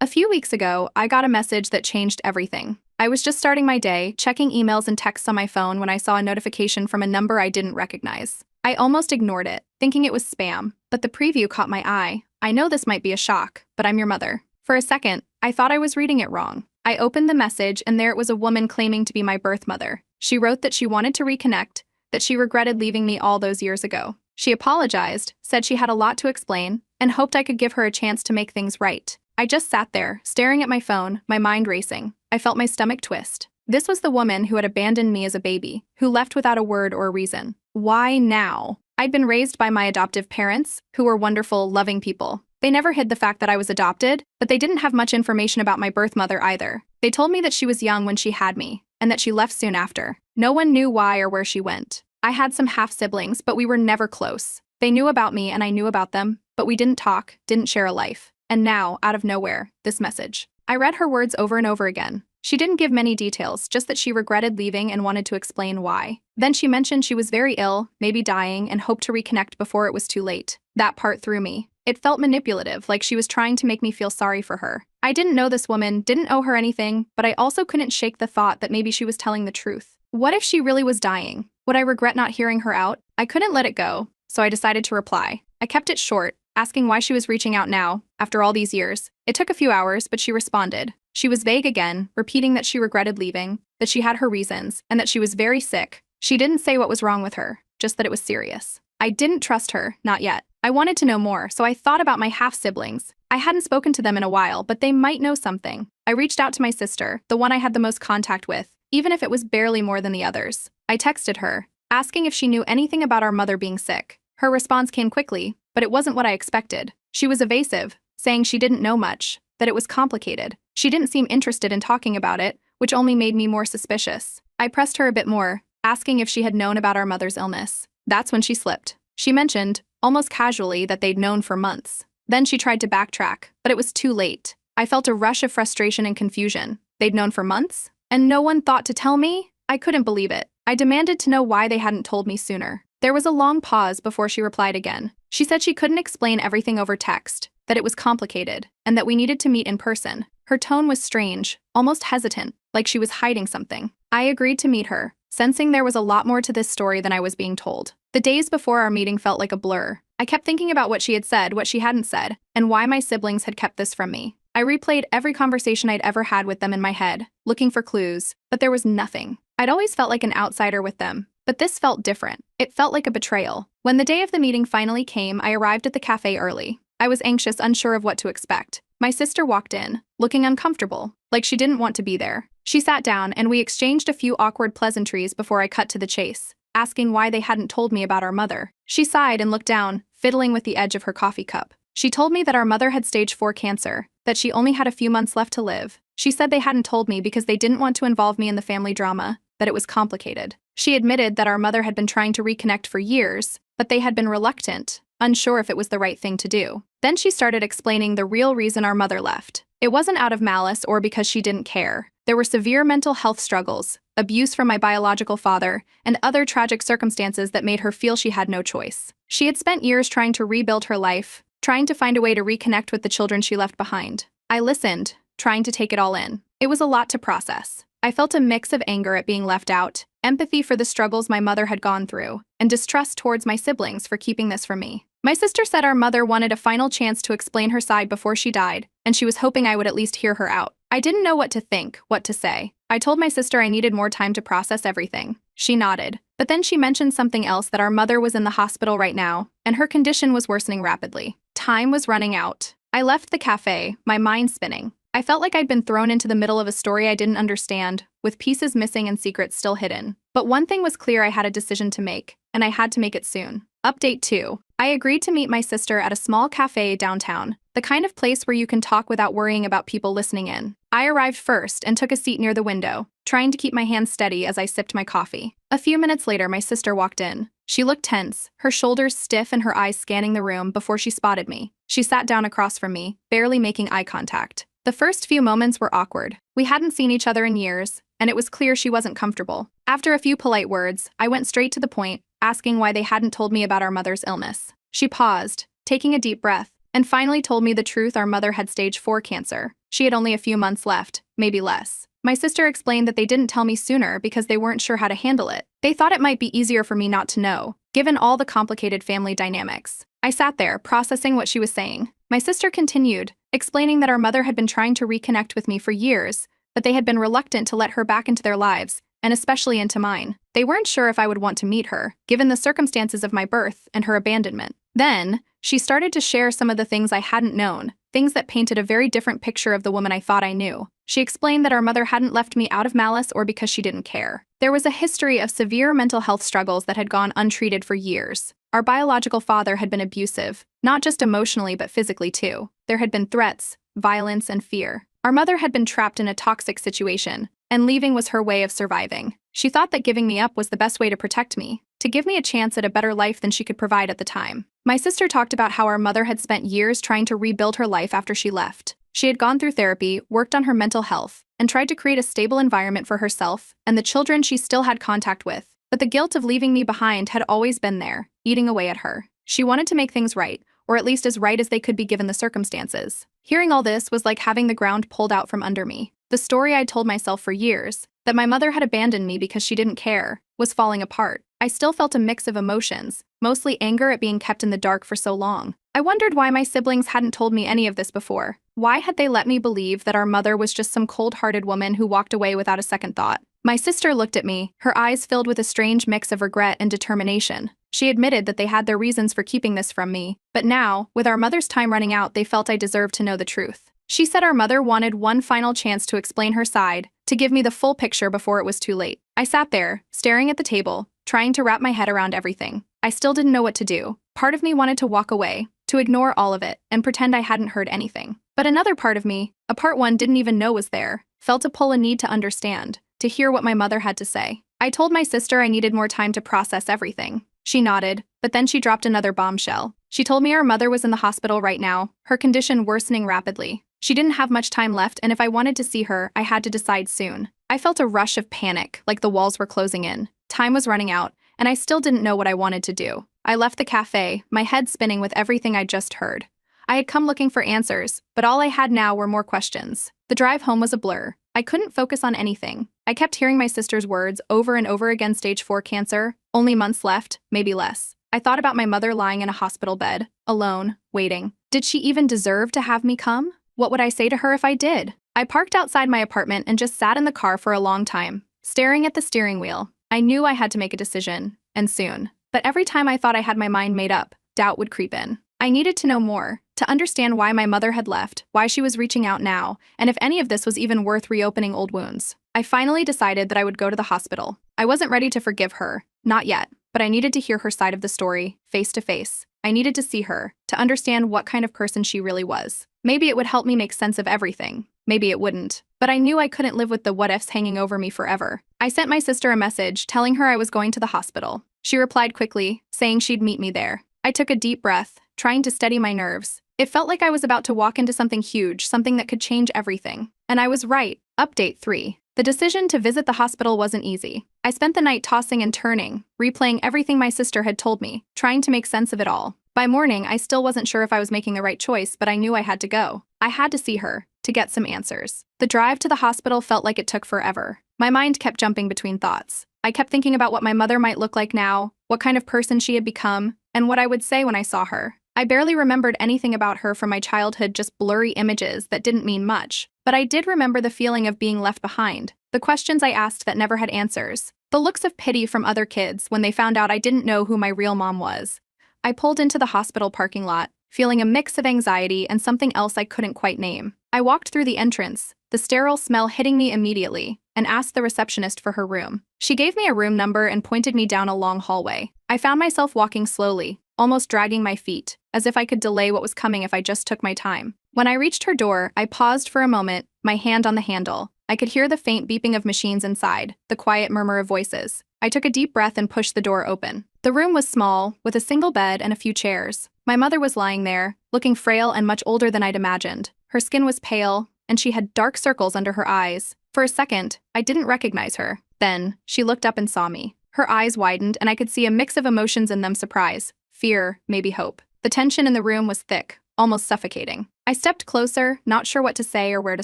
A few weeks ago, I got a message that changed everything. I was just starting my day, checking emails and texts on my phone when I saw a notification from a number I didn't recognize. I almost ignored it, thinking it was spam, but the preview caught my eye. I know this might be a shock, but I'm your mother. For a second, I thought I was reading it wrong. I opened the message and there it was a woman claiming to be my birth mother. She wrote that she wanted to reconnect, that she regretted leaving me all those years ago. She apologized, said she had a lot to explain, and hoped I could give her a chance to make things right. I just sat there, staring at my phone, my mind racing. I felt my stomach twist. This was the woman who had abandoned me as a baby, who left without a word or a reason. Why now? I'd been raised by my adoptive parents, who were wonderful, loving people. They never hid the fact that I was adopted, but they didn't have much information about my birth mother either. They told me that she was young when she had me, and that she left soon after. No one knew why or where she went. I had some half-siblings, but we were never close. They knew about me and I knew about them, but we didn't talk, didn't share a life. And now, out of nowhere, this message. I read her words over and over again. She didn't give many details, just that she regretted leaving and wanted to explain why. Then she mentioned she was very ill, maybe dying, and hoped to reconnect before it was too late. That part threw me. It felt manipulative, like she was trying to make me feel sorry for her. I didn't know this woman, didn't owe her anything, but I also couldn't shake the thought that maybe she was telling the truth. What if she really was dying? Would I regret not hearing her out? I couldn't let it go, so I decided to reply. I kept it short, asking why she was reaching out now, after all these years. It took a few hours, but she responded. She was vague again, repeating that she regretted leaving, that she had her reasons, and that she was very sick. She didn't say what was wrong with her, just that it was serious. I didn't trust her, not yet. I wanted to know more, so I thought about my half-siblings. I hadn't spoken to them in a while, but they might know something. I reached out to my sister, the one I had the most contact with, even if it was barely more than the others. I texted her, asking if she knew anything about our mother being sick. Her response came quickly, but it wasn't what I expected. She was evasive, saying she didn't know much, that it was complicated. She didn't seem interested in talking about it, which only made me more suspicious. I pressed her a bit more, asking if she had known about our mother's illness. That's when she slipped. She mentioned, almost casually, that they'd known for months. Then she tried to backtrack, but it was too late. I felt a rush of frustration and confusion. They'd known for months? And no one thought to tell me? I couldn't believe it. I demanded to know why they hadn't told me sooner. There was a long pause before she replied again. She said she couldn't explain everything over text, that it was complicated, and that we needed to meet in person. Her tone was strange, almost hesitant, like she was hiding something. I agreed to meet her, sensing there was a lot more to this story than I was being told. The days before our meeting felt like a blur. I kept thinking about what she had said, what she hadn't said, and why my siblings had kept this from me. I replayed every conversation I'd ever had with them in my head, looking for clues, but there was nothing. I'd always felt like an outsider with them, but this felt different. It felt like a betrayal. When the day of the meeting finally came, I arrived at the cafe early. I was anxious, unsure of what to expect. My sister walked in, looking uncomfortable, like she didn't want to be there. She sat down and we exchanged a few awkward pleasantries before I cut to the chase, asking why they hadn't told me about our mother. She sighed and looked down, fiddling with the edge of her coffee cup. She told me that our mother had stage 4 cancer, that she only had a few months left to live. She said they hadn't told me because they didn't want to involve me in the family drama, that it was complicated. She admitted that our mother had been trying to reconnect for years, but they had been reluctant, unsure if it was the right thing to do. Then she started explaining the real reason our mother left. It wasn't out of malice or because she didn't care. There were severe mental health struggles, abuse from my biological father, and other tragic circumstances that made her feel she had no choice. She had spent years trying to rebuild her life, trying to find a way to reconnect with the children she left behind. I listened, trying to take it all in. It was a lot to process. I felt a mix of anger at being left out, empathy for the struggles my mother had gone through, and distrust towards my siblings for keeping this from me. My sister said our mother wanted a final chance to explain her side before she died, and she was hoping I would at least hear her out. I didn't know what to think, what to say. I told my sister I needed more time to process everything. She nodded. But then she mentioned something else, that our mother was in the hospital right now, and her condition was worsening rapidly. Time was running out. I left the cafe, my mind spinning. I felt like I'd been thrown into the middle of a story I didn't understand, with pieces missing and secrets still hidden. But one thing was clear: I had a decision to make, and I had to make it soon. Update 2. I agreed to meet my sister at a small cafe downtown, the kind of place where you can talk without worrying about people listening in. I arrived first and took a seat near the window, trying to keep my hands steady as I sipped my coffee. A few minutes later, my sister walked in. She looked tense, her shoulders stiff and her eyes scanning the room before she spotted me. She sat down across from me, barely making eye contact. The first few moments were awkward. We hadn't seen each other in years, and it was clear she wasn't comfortable. After a few polite words, I went straight to the point, asking why they hadn't told me about our mother's illness. She paused, taking a deep breath. and finally told me the truth: our mother had stage 4 cancer. She had only a few months left, maybe less. My sister explained that they didn't tell me sooner because they weren't sure how to handle it. They thought it might be easier for me not to know, given all the complicated family dynamics. I sat there, processing what she was saying. My sister continued, explaining that our mother had been trying to reconnect with me for years, but they had been reluctant to let her back into their lives, and especially into mine. They weren't sure if I would want to meet her, given the circumstances of my birth and her abandonment. Then, she started to share some of the things I hadn't known, things that painted a very different picture of the woman I thought I knew. She explained that our mother hadn't left me out of malice or because she didn't care. There was a history of severe mental health struggles that had gone untreated for years. Our biological father had been abusive, not just emotionally but physically too. There had been threats, violence, and fear. Our mother had been trapped in a toxic situation, and leaving was her way of surviving. She thought that giving me up was the best way to protect me, to give me a chance at a better life than she could provide at the time. My sister talked about how our mother had spent years trying to rebuild her life after she left. She had gone through therapy, worked on her mental health, and tried to create a stable environment for herself and the children she still had contact with. But the guilt of leaving me behind had always been there, eating away at her. She wanted to make things right, or at least as right as they could be given the circumstances. Hearing all this was like having the ground pulled out from under me. The story I'd told myself for years, that my mother had abandoned me because she didn't care, was falling apart. I still felt a mix of emotions, mostly anger at being kept in the dark for so long. I wondered why my siblings hadn't told me any of this before. Why had they let me believe that our mother was just some cold-hearted woman who walked away without a second thought? My sister looked at me, her eyes filled with a strange mix of regret and determination. She admitted that they had their reasons for keeping this from me, but now, with our mother's time running out, they felt I deserved to know the truth. She said our mother wanted one final chance to explain her side, to give me the full picture before it was too late. I sat there, staring at the table, trying to wrap my head around everything. I still didn't know what to do. Part of me wanted to walk away, to ignore all of it, and pretend I hadn't heard anything. But another part of me, a part one didn't even know was there, felt a pull, a need to understand, to hear what my mother had to say. I told my sister I needed more time to process everything. She nodded, but then she dropped another bombshell. She told me our mother was in the hospital right now, her condition worsening rapidly. She didn't have much time left, and if I wanted to see her, I had to decide soon. I felt a rush of panic, like the walls were closing in. Time was running out, and I still didn't know what I wanted to do. I left the cafe, my head spinning with everything I'd just heard. I had come looking for answers, but all I had now were more questions. The drive home was a blur. I couldn't focus on anything. I kept hearing my sister's words over and over again: stage 4 cancer, only months left, maybe less. I thought about my mother lying in a hospital bed, alone, waiting. Did she even deserve to have me come? What would I say to her if I did? I parked outside my apartment and just sat in the car for a long time, staring at the steering wheel. I knew I had to make a decision, and soon. But every time I thought I had my mind made up, doubt would creep in. I needed to know more, to understand why my mother had left, why she was reaching out now, and if any of this was even worth reopening old wounds. I finally decided that I would go to the hospital. I wasn't ready to forgive her, not yet, but I needed to hear her side of the story, face to face. I needed to see her, to understand what kind of person she really was. Maybe it would help me make sense of everything. Maybe it wouldn't. But I knew I couldn't live with the what-ifs hanging over me forever. I sent my sister a message telling her I was going to the hospital. She replied quickly, saying she'd meet me there. I took a deep breath, trying to steady my nerves. It felt like I was about to walk into something huge, something that could change everything. And I was right. Update 3. The decision to visit the hospital wasn't easy. I spent the night tossing and turning, replaying everything my sister had told me, trying to make sense of it all. By morning, I still wasn't sure if I was making the right choice, but I knew I had to go. I had to see her, to get some answers. The drive to the hospital felt like it took forever. My mind kept jumping between thoughts. I kept thinking about what my mother might look like now, what kind of person she had become, and what I would say when I saw her. I barely remembered anything about her from my childhood, just blurry images that didn't mean much. But I did remember the feeling of being left behind, the questions I asked that never had answers, the looks of pity from other kids when they found out I didn't know who my real mom was. I pulled into the hospital parking lot, feeling a mix of anxiety and something else I couldn't quite name. I walked through the entrance, the sterile smell hitting me immediately, and asked the receptionist for her room. She gave me a room number and pointed me down a long hallway. I found myself walking slowly, almost dragging my feet, as if I could delay what was coming if I just took my time. When I reached her door, I paused for a moment, my hand on the handle. I could hear the faint beeping of machines inside, the quiet murmur of voices. I took a deep breath and pushed the door open. The room was small, with a single bed and a few chairs. My mother was lying there, looking frail and much older than I'd imagined. Her skin was pale, and she had dark circles under her eyes. For a second, I didn't recognize her. Then, she looked up and saw me. Her eyes widened, and I could see a mix of emotions in them: surprise, fear, maybe hope. The tension in the room was thick, almost suffocating. I stepped closer, not sure what to say or where to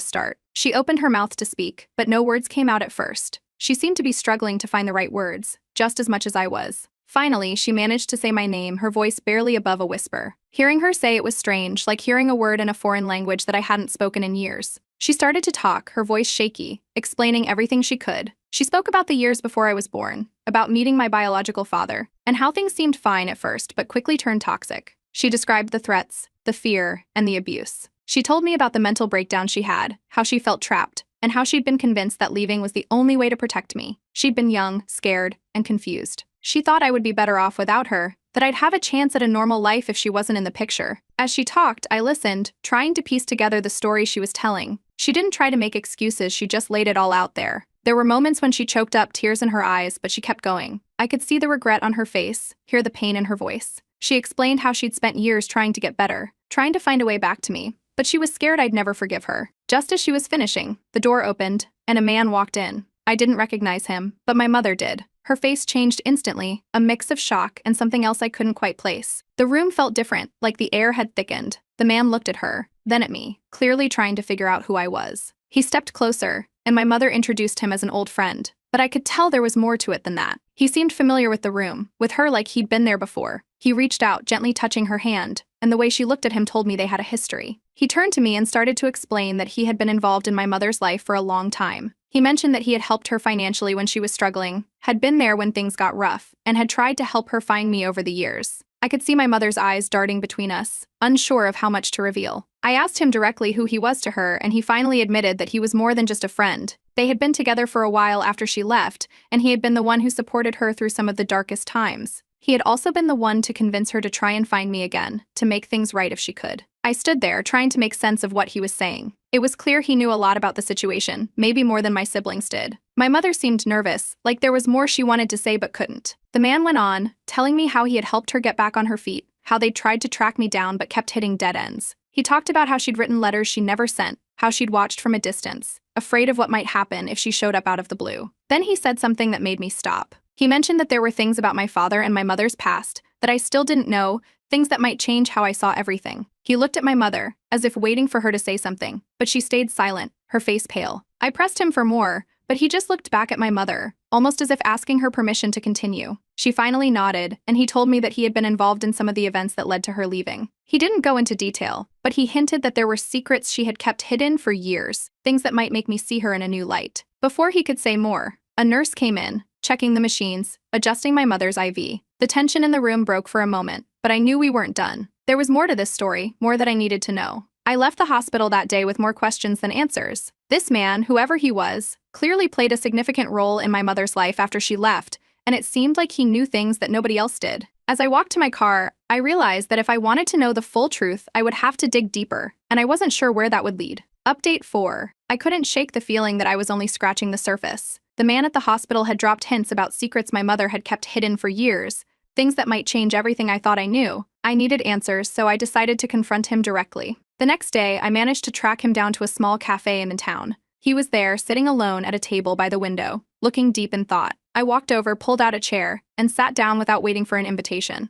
start. She opened her mouth to speak, but no words came out at first. She seemed to be struggling to find the right words, just as much as I was. Finally, she managed to say my name, her voice barely above a whisper. Hearing her say it was strange, like hearing a word in a foreign language that I hadn't spoken in years. She started to talk, her voice shaky, explaining everything she could. She spoke about the years before I was born, about meeting my biological father, and how things seemed fine at first but quickly turned toxic. She described the threats, the fear, and the abuse. She told me about the mental breakdown she had, how she felt trapped, and how she'd been convinced that leaving was the only way to protect me. She'd been young, scared, and confused. She thought I would be better off without her, that I'd have a chance at a normal life if she wasn't in the picture. As she talked, I listened, trying to piece together the story she was telling. She didn't try to make excuses, she just laid it all out there. There were moments when she choked up, tears in her eyes, but she kept going. I could see the regret on her face, hear the pain in her voice. She explained how she'd spent years trying to get better, trying to find a way back to me, but she was scared I'd never forgive her. Just as she was finishing, the door opened, and a man walked in. I didn't recognize him, but my mother did. Her face changed instantly, a mix of shock and something else I couldn't quite place. The room felt different, like the air had thickened. The man looked at her, then at me, clearly trying to figure out who I was. He stepped closer, and my mother introduced him as an old friend. But I could tell there was more to it than that. He seemed familiar with the room, with her like he'd been there before. He reached out, gently touching her hand, and the way she looked at him told me they had a history. He turned to me and started to explain that he had been involved in my mother's life for a long time. He mentioned that he had helped her financially when she was struggling, had been there when things got rough, and had tried to help her find me over the years. I could see my mother's eyes darting between us, unsure of how much to reveal. I asked him directly who he was to her, and he finally admitted that he was more than just a friend. They had been together for a while after she left, and he had been the one who supported her through some of the darkest times. He had also been the one to convince her to try and find me again, to make things right if she could. I stood there, trying to make sense of what he was saying. It was clear he knew a lot about the situation, maybe more than my siblings did. My mother seemed nervous, like there was more she wanted to say but couldn't. The man went on, telling me how he had helped her get back on her feet, how they'd tried to track me down but kept hitting dead ends. He talked about how she'd written letters she never sent, how she'd watched from a distance, afraid of what might happen if she showed up out of the blue. Then he said something that made me stop. He mentioned that there were things about my father and my mother's past that I still didn't know, things that might change how I saw everything. He looked at my mother, as if waiting for her to say something, but she stayed silent, her face pale. I pressed him for more, but he just looked back at my mother, almost as if asking her permission to continue. She finally nodded, and he told me that he had been involved in some of the events that led to her leaving. He didn't go into detail, but he hinted that there were secrets she had kept hidden for years, things that might make me see her in a new light. Before he could say more, a nurse came in, checking the machines, adjusting my mother's IV. The tension in the room broke for a moment, but I knew we weren't done. There was more to this story, more that I needed to know. I left the hospital that day with more questions than answers. This man, whoever he was, clearly played a significant role in my mother's life after she left, and it seemed like he knew things that nobody else did. As I walked to my car, I realized that if I wanted to know the full truth, I would have to dig deeper, and I wasn't sure where that would lead. Update 4. I couldn't shake the feeling that I was only scratching the surface. The man at the hospital had dropped hints about secrets my mother had kept hidden for years, things that might change everything I thought I knew. I needed answers, so I decided to confront him directly. The next day, I managed to track him down to a small cafe in the town. He was there, sitting alone at a table by the window, looking deep in thought. I walked over, pulled out a chair, and sat down without waiting for an invitation.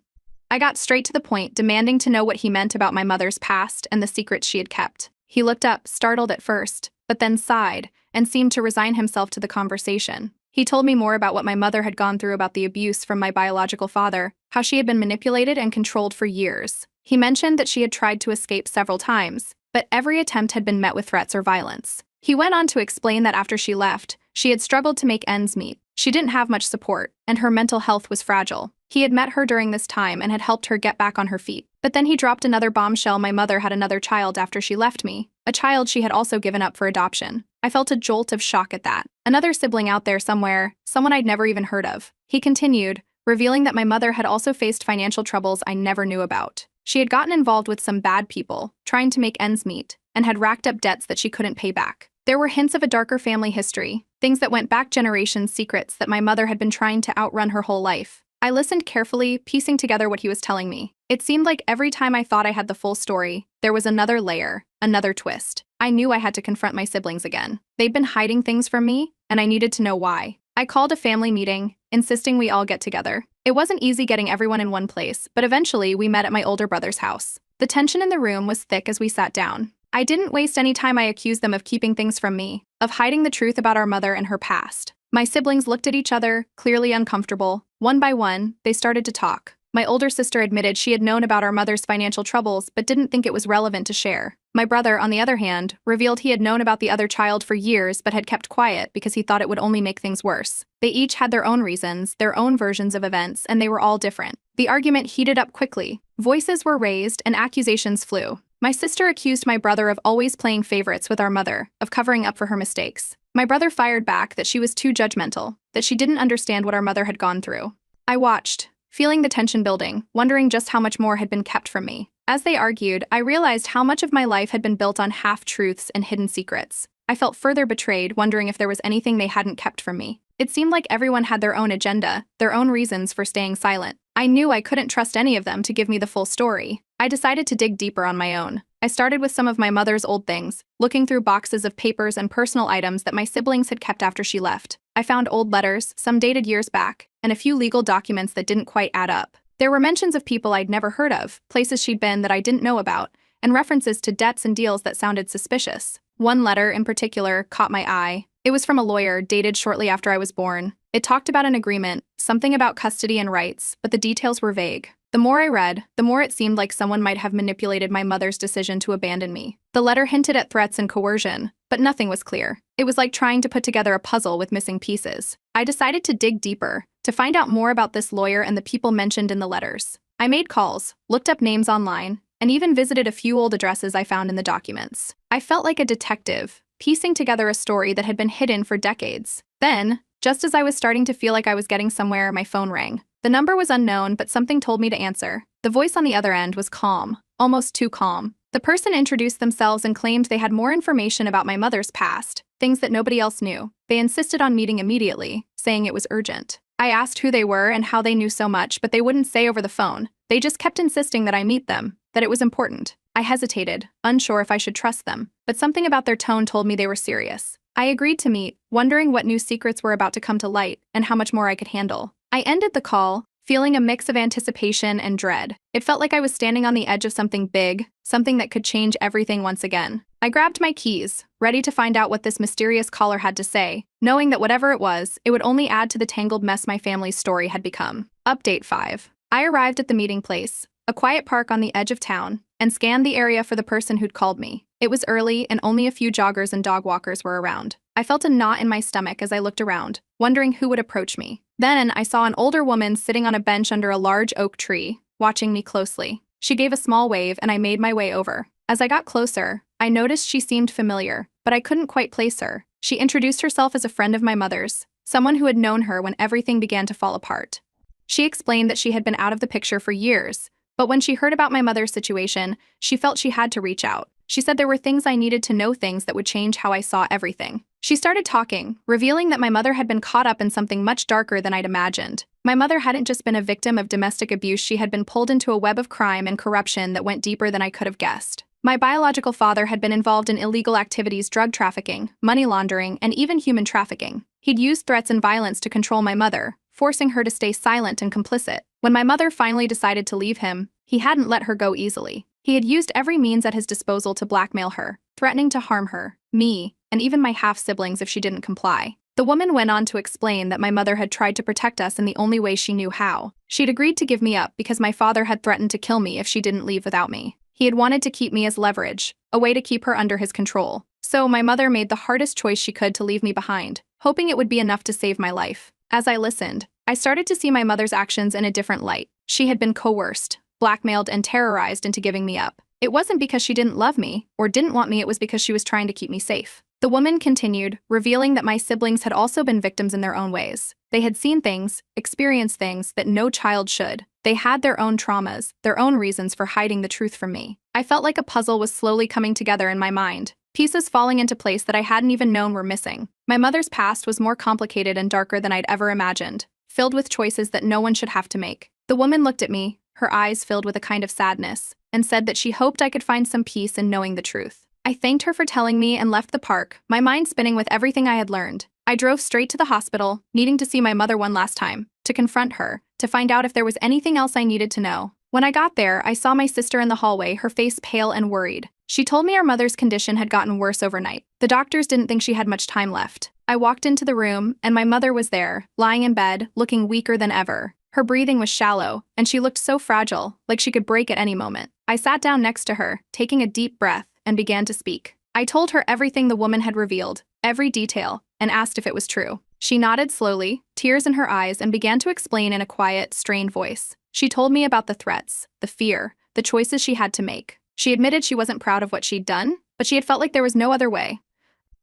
I got straight to the point, demanding to know what he meant about my mother's past and the secrets she had kept. He looked up, startled at first, but then sighed, and seemed to resign himself to the conversation. He told me more about what my mother had gone through, about the abuse from my biological father, how she had been manipulated and controlled for years. He mentioned that she had tried to escape several times, but every attempt had been met with threats or violence. He went on to explain that after she left, she had struggled to make ends meet. She didn't have much support, and her mental health was fragile. He had met her during this time and had helped her get back on her feet. But then he dropped another bombshell: my mother had another child after she left me, a child she had also given up for adoption. I felt a jolt of shock at that. Another sibling out there somewhere, someone I'd never even heard of. He continued, revealing that my mother had also faced financial troubles I never knew about. She had gotten involved with some bad people, trying to make ends meet, and had racked up debts that she couldn't pay back. There were hints of a darker family history, things that went back generations, secrets that my mother had been trying to outrun her whole life. I listened carefully, piecing together what he was telling me. It seemed like every time I thought I had the full story, there was another layer, another twist. I knew I had to confront my siblings again. They'd been hiding things from me, and I needed to know why. I called a family meeting, insisting we all get together. It wasn't easy getting everyone in one place, but eventually we met at my older brother's house. The tension in the room was thick as we sat down. I didn't waste any time. I accused them of keeping things from me, of hiding the truth about our mother and her past. My siblings looked at each other, clearly uncomfortable. One by one, they started to talk. My older sister admitted she had known about our mother's financial troubles but didn't think it was relevant to share. My brother, on the other hand, revealed he had known about the other child for years but had kept quiet because he thought it would only make things worse. They each had their own reasons, their own versions of events, and they were all different. The argument heated up quickly. Voices were raised and accusations flew. My sister accused my brother of always playing favorites with our mother, of covering up for her mistakes. My brother fired back that she was too judgmental, that she didn't understand what our mother had gone through. I watched, feeling the tension building, wondering just how much more had been kept from me. As they argued, I realized how much of my life had been built on half-truths and hidden secrets. I felt further betrayed, wondering if there was anything they hadn't kept from me. It seemed like everyone had their own agenda, their own reasons for staying silent. I knew I couldn't trust any of them to give me the full story. I decided to dig deeper on my own. I started with some of my mother's old things, looking through boxes of papers and personal items that my siblings had kept after she left. I found old letters, some dated years back, and a few legal documents that didn't quite add up. There were mentions of people I'd never heard of, places she'd been that I didn't know about, and references to debts and deals that sounded suspicious. One letter, in particular, caught my eye. It was from a lawyer, dated shortly after I was born. It talked about an agreement, something about custody and rights, but the details were vague. The more I read, the more it seemed like someone might have manipulated my mother's decision to abandon me. The letter hinted at threats and coercion, but nothing was clear. It was like trying to put together a puzzle with missing pieces. I decided to dig deeper, to find out more about this lawyer and the people mentioned in the letters. I made calls, looked up names online, and even visited a few old addresses I found in the documents. I felt like a detective, piecing together a story that had been hidden for decades. Then, just as I was starting to feel like I was getting somewhere, my phone rang. The number was unknown, but something told me to answer. The voice on the other end was calm, almost too calm. The person introduced themselves and claimed they had more information about my mother's past, things that nobody else knew. They insisted on meeting immediately, saying it was urgent. I asked who they were and how they knew so much, but they wouldn't say over the phone. They just kept insisting that I meet them, that it was important. I hesitated, unsure if I should trust them, but something about their tone told me they were serious. I agreed to meet, wondering what new secrets were about to come to light and how much more I could handle. I ended the call, feeling a mix of anticipation and dread. It felt like I was standing on the edge of something big, something that could change everything once again. I grabbed my keys, ready to find out what this mysterious caller had to say, knowing that whatever it was, it would only add to the tangled mess my family's story had become. Update 5. I arrived at the meeting place, a quiet park on the edge of town, and scanned the area for the person who'd called me. It was early and only a few joggers and dog walkers were around. I felt a knot in my stomach as I looked around, wondering who would approach me. Then I saw an older woman sitting on a bench under a large oak tree, watching me closely. She gave a small wave and I made my way over. As I got closer, I noticed she seemed familiar, but I couldn't quite place her. She introduced herself as a friend of my mother's, someone who had known her when everything began to fall apart. She explained that she had been out of the picture for years, but when she heard about my mother's situation, she felt she had to reach out. She said there were things I needed to know, things that would change how I saw everything. She started talking, revealing that my mother had been caught up in something much darker than I'd imagined. My mother hadn't just been a victim of domestic abuse, she had been pulled into a web of crime and corruption that went deeper than I could have guessed. My biological father had been involved in illegal activities, drug trafficking, money laundering, and even human trafficking. He'd used threats and violence to control my mother, forcing her to stay silent and complicit. When my mother finally decided to leave him, he hadn't let her go easily. He had used every means at his disposal to blackmail her, threatening to harm her, me, and even my half-siblings if she didn't comply. The woman went on to explain that my mother had tried to protect us in the only way she knew how. She'd agreed to give me up because my father had threatened to kill me if she didn't leave without me. He had wanted to keep me as leverage, a way to keep her under his control. So my mother made the hardest choice she could to leave me behind, hoping it would be enough to save my life. As I listened, I started to see my mother's actions in a different light. She had been coerced, blackmailed, and terrorized into giving me up. It wasn't because she didn't love me or didn't want me, it was because she was trying to keep me safe. The woman continued, revealing that my siblings had also been victims in their own ways. They had seen things, experienced things that no child should. They had their own traumas, their own reasons for hiding the truth from me. I felt like a puzzle was slowly coming together in my mind, pieces falling into place that I hadn't even known were missing. My mother's past was more complicated and darker than I'd ever imagined, filled with choices that no one should have to make. The woman looked at me, her eyes filled with a kind of sadness, and said that she hoped I could find some peace in knowing the truth. I thanked her for telling me and left the park, my mind spinning with everything I had learned. I drove straight to the hospital, needing to see my mother one last time, to confront her, to find out if there was anything else I needed to know. When I got there, I saw my sister in the hallway, her face pale and worried. She told me our mother's condition had gotten worse overnight. The doctors didn't think she had much time left. I walked into the room, and my mother was there, lying in bed, looking weaker than ever. Her breathing was shallow, and she looked so fragile, like she could break at any moment. I sat down next to her, taking a deep breath, and began to speak. I told her everything the woman had revealed, every detail, and asked if it was true. She nodded slowly, tears in her eyes, and began to explain in a quiet, strained voice. She told me about the threats, the fear, the choices she had to make. She admitted she wasn't proud of what she'd done, but she had felt like there was no other way.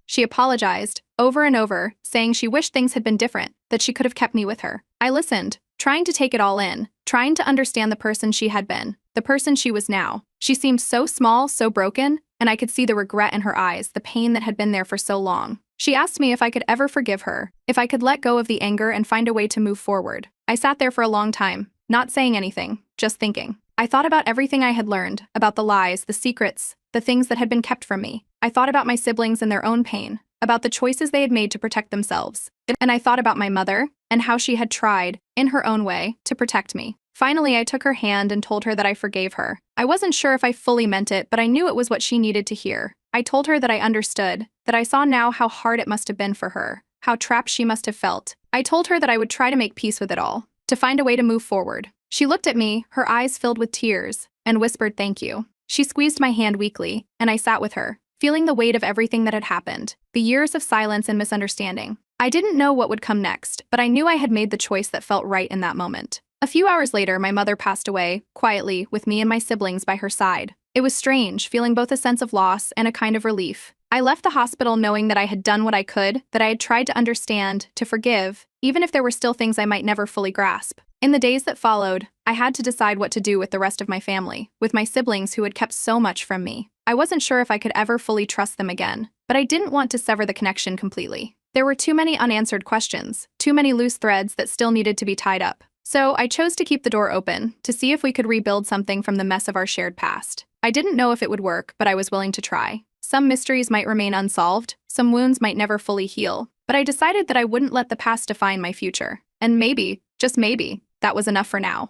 She apologized, over and over, saying she wished things had been different, that she could have kept me with her. I listened, trying to take it all in, trying to understand the person she had been, the person she was now. She seemed so small, so broken, and I could see the regret in her eyes, the pain that had been there for so long. She asked me if I could ever forgive her, if I could let go of the anger and find a way to move forward. I sat there for a long time, not saying anything, just thinking. I thought about everything I had learned, about the lies, the secrets, the things that had been kept from me. I thought about my siblings and their own pain, about the choices they had made to protect themselves. And I thought about my mother, and how she had tried, in her own way, to protect me. Finally, I took her hand and told her that I forgave her. I wasn't sure if I fully meant it, but I knew it was what she needed to hear. I told her that I understood, that I saw now how hard it must have been for her, how trapped she must have felt. I told her that I would try to make peace with it all, to find a way to move forward. She looked at me, her eyes filled with tears, and whispered thank you. She squeezed my hand weakly, and I sat with her, feeling the weight of everything that had happened, the years of silence and misunderstanding. I didn't know what would come next, but I knew I had made the choice that felt right in that moment. A few hours later, my mother passed away, quietly, with me and my siblings by her side. It was strange, feeling both a sense of loss and a kind of relief. I left the hospital knowing that I had done what I could, that I had tried to understand, to forgive, even if there were still things I might never fully grasp. In the days that followed, I had to decide what to do with the rest of my family, with my siblings who had kept so much from me. I wasn't sure if I could ever fully trust them again, but I didn't want to sever the connection completely. There were too many unanswered questions, too many loose threads that still needed to be tied up. So I chose to keep the door open, to see if we could rebuild something from the mess of our shared past. I didn't know if it would work, but I was willing to try. Some mysteries might remain unsolved, some wounds might never fully heal, but I decided that I wouldn't let the past define my future. And maybe, just maybe, that was enough for now.